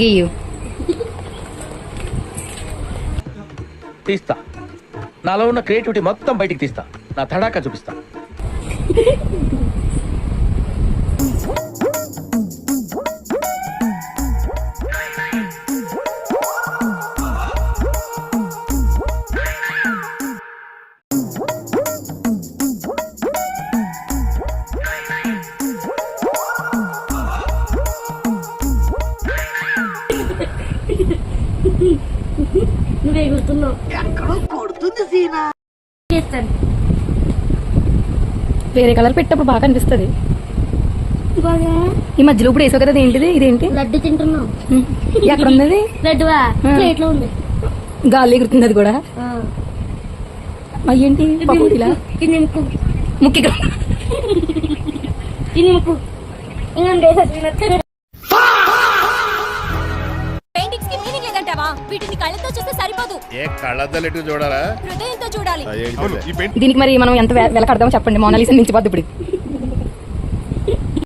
గీయు తీస్తా. నాలో ఉన్న క్రియేటివిటీ మొత్తం బయటికి తీస్తా. నా తడాకా చూపిస్తా. నువ్వు ఎగురుతున్నావు. వేరే కలర్ పెట్టినప్పుడు బాగా అనిపిస్తుంది. ఈ మధ్యలో ఇప్పుడు వేసావు కదా, ఏంటిది? ఇదేంటి? లడ్డు తింటున్నావు. ఎక్కడ ఉంది? లడ్డువా ప్లేట్ లో ఉంది. గాలి ఎగురుతుంది అది కూడా. అయ్యేంటి పకోడీలా? ముక్కి పెయింటింగ్స్ కి మీనింగ్ లేదంటావా? వీటిని కళ్ళతో చూస్తే సరిపోదు. ఏ కళ్ళద్దాలు ఎటు చూడాలా? హృదయంతో చూడాలి. దీనికి మరి మనం ఎంత వెల కడదామో చెప్పండి. మోనాలిసా మించిపోద్ది ఇప్పుడు.